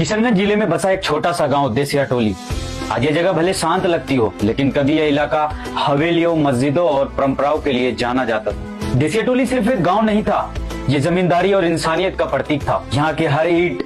किशनगंज जिले में बसा एक छोटा सा गांव देसिया टोली। आज ये जगह भले शांत लगती हो, लेकिन कभी यह इलाका हवेलियों, मस्जिदों और परंपराओं के लिए जाना जाता था। देसिया टोली सिर्फ एक गांव नहीं था, ये जमींदारी और इंसानियत का प्रतीक था। यहाँ के हर ईंट,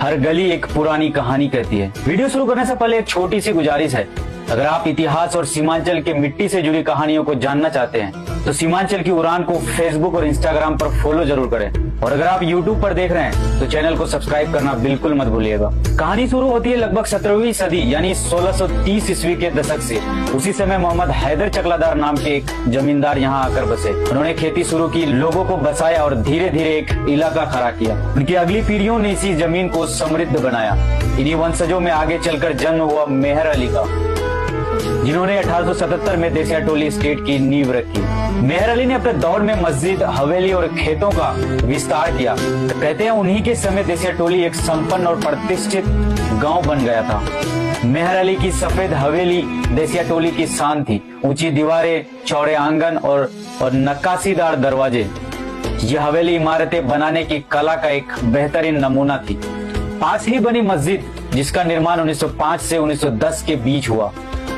हर गली एक पुरानी कहानी कहती है। वीडियो शुरू करने से पहले एक छोटी सी गुजारिश है, अगर आप इतिहास और सीमांचल के मिट्टी से जुड़ी कहानियों को जानना चाहते हैं तो सीमांचल की उड़ान को फेसबुक और इंस्टाग्राम पर फॉलो जरूर करें, और अगर आप यूट्यूब पर देख रहे हैं तो चैनल को सब्सक्राइब करना बिल्कुल मत भूलिएगा। कहानी शुरू होती है लगभग 17वीं सदी यानी 1630 ईस्वी के दशक से। उसी समय मोहम्मद हैदर चकलादार नाम के एक जमींदार यहाँ आकर बसे। उन्होंने खेती शुरू की, लोगों को बसाया और धीरे धीरे एक इलाका खड़ा किया। उनकी अगली पीढ़ियों ने इसी जमीन को समृद्ध बनाया। इन्हीं वंशजों में आगे चलकर जन्म हुआ मेहर अली का, जिन्होंने 1877 में देसिया टोली स्टेट की नींव रखी। मेहर अली ने अपने दौर में मस्जिद, हवेली और खेतों का विस्तार किया। कहते हैं उन्हीं के समय देसिया टोली एक संपन्न और प्रतिष्ठित गांव बन गया था। मेहर अली की सफेद हवेली देसिया टोली की शान थी। ऊंची दीवारें, चौड़े आंगन और नक्काशीदार दरवाजे, यह हवेली इमारतें बनाने की कला का एक बेहतरीन नमूना थी। पास ही बनी मस्जिद, जिसका निर्माण 1905 से 1910 के बीच हुआ,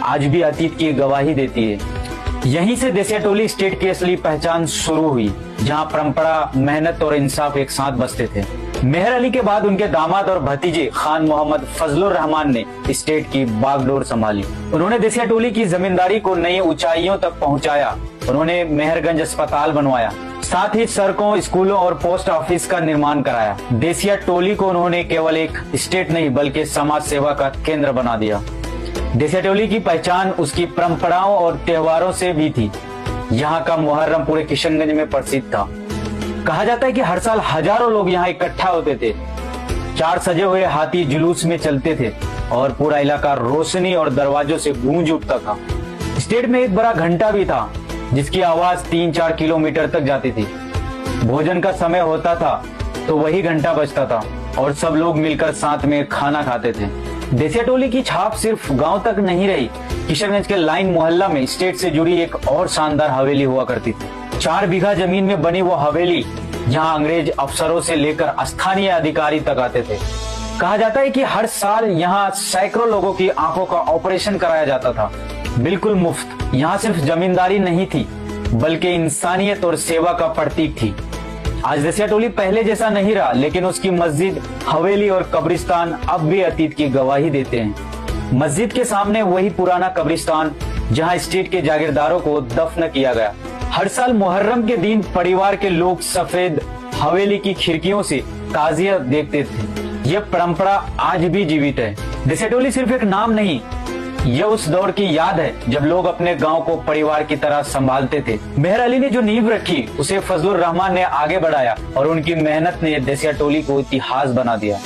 आज भी अतीत की गवाही देती है। यहीं से देसिया टोली स्टेट की असली पहचान शुरू हुई, जहां परंपरा, मेहनत और इंसाफ एक साथ बसते थे। मेहर अली के बाद उनके दामाद और भतीजे खान मोहम्मद फजलुर रहमान ने स्टेट की बागडोर संभाली। उन्होंने देसिया टोली की जमींदारी को नई ऊंचाइयों तक पहुंचाया। उन्होंने मेहरगंज अस्पताल बनवाया, साथ ही सड़कों, स्कूलों और पोस्ट ऑफिस का निर्माण कराया। देसिया टोली को उन्होंने केवल एक स्टेट नहीं बल्कि समाज सेवा का केंद्र बना दिया। देसिया टोली की पहचान उसकी परंपराओं और त्योहारों से भी थी। यहाँ का मुहर्रम पूरे किशनगंज में प्रसिद्ध था। कहा जाता है कि हर साल हजारों लोग यहाँ इकट्ठा होते थे। 4 सजे हुए हाथी जुलूस में चलते थे और पूरा इलाका रोशनी और दरवाजों से गूंज उठता था। स्टेट में एक बड़ा घंटा भी था, जिसकी आवाज 3-4 किलोमीटर तक जाती थी। भोजन का समय होता था तो वही घंटा बजता था और सब लोग मिलकर साथ में खाना खाते थे। देसिया टोली की छाप सिर्फ गांव तक नहीं रही। किशनगंज के लाइन मोहल्ला में स्टेट से जुड़ी एक और शानदार हवेली हुआ करती थी। 4 बीघा जमीन में बनी वो हवेली, जहां अंग्रेज अफसरों से लेकर स्थानीय अधिकारी तक आते थे। कहा जाता है कि हर साल यहाँ सैकड़ों लोगों की आंखों का ऑपरेशन कराया जाता था, बिल्कुल मुफ्त। यहाँ सिर्फ जमींदारी नहीं थी बल्कि इंसानियत और सेवा का प्रतीक थी। आज देसिया टोली पहले जैसा नहीं रहा, लेकिन उसकी मस्जिद, हवेली और कब्रिस्तान अब भी अतीत की गवाही देते हैं। मस्जिद के सामने वही पुराना कब्रिस्तान, जहां स्टेट के जागीरदारों को दफन किया गया। हर साल मुहर्रम के दिन परिवार के लोग सफेद हवेली की खिड़कियों से ताजिया देखते थे। यह परंपरा आज भी जीवित है। देसिया टोली सिर्फ एक नाम नहीं, यह उस दौर की याद है जब लोग अपने गांव को परिवार की तरह संभालते थे। मेहर अली ने जो नींव रखी, उसे फजलुर रहमान ने आगे बढ़ाया और उनकी मेहनत ने देसिया टोली को इतिहास बना दिया।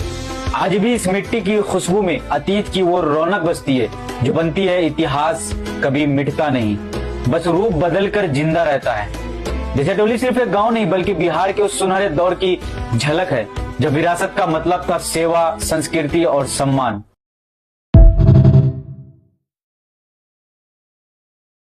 आज भी इस मिट्टी की खुशबू में अतीत की वो रौनक बसती है जो बनती है इतिहास कभी मिटता नहीं, बस रूप बदल कर जिंदा रहता है। देसिया टोली सिर्फ एक गाँव नहीं बल्कि बिहार के उस सुनहरे दौर की झलक है जब विरासत का मतलब था सेवा, संस्कृति और सम्मान।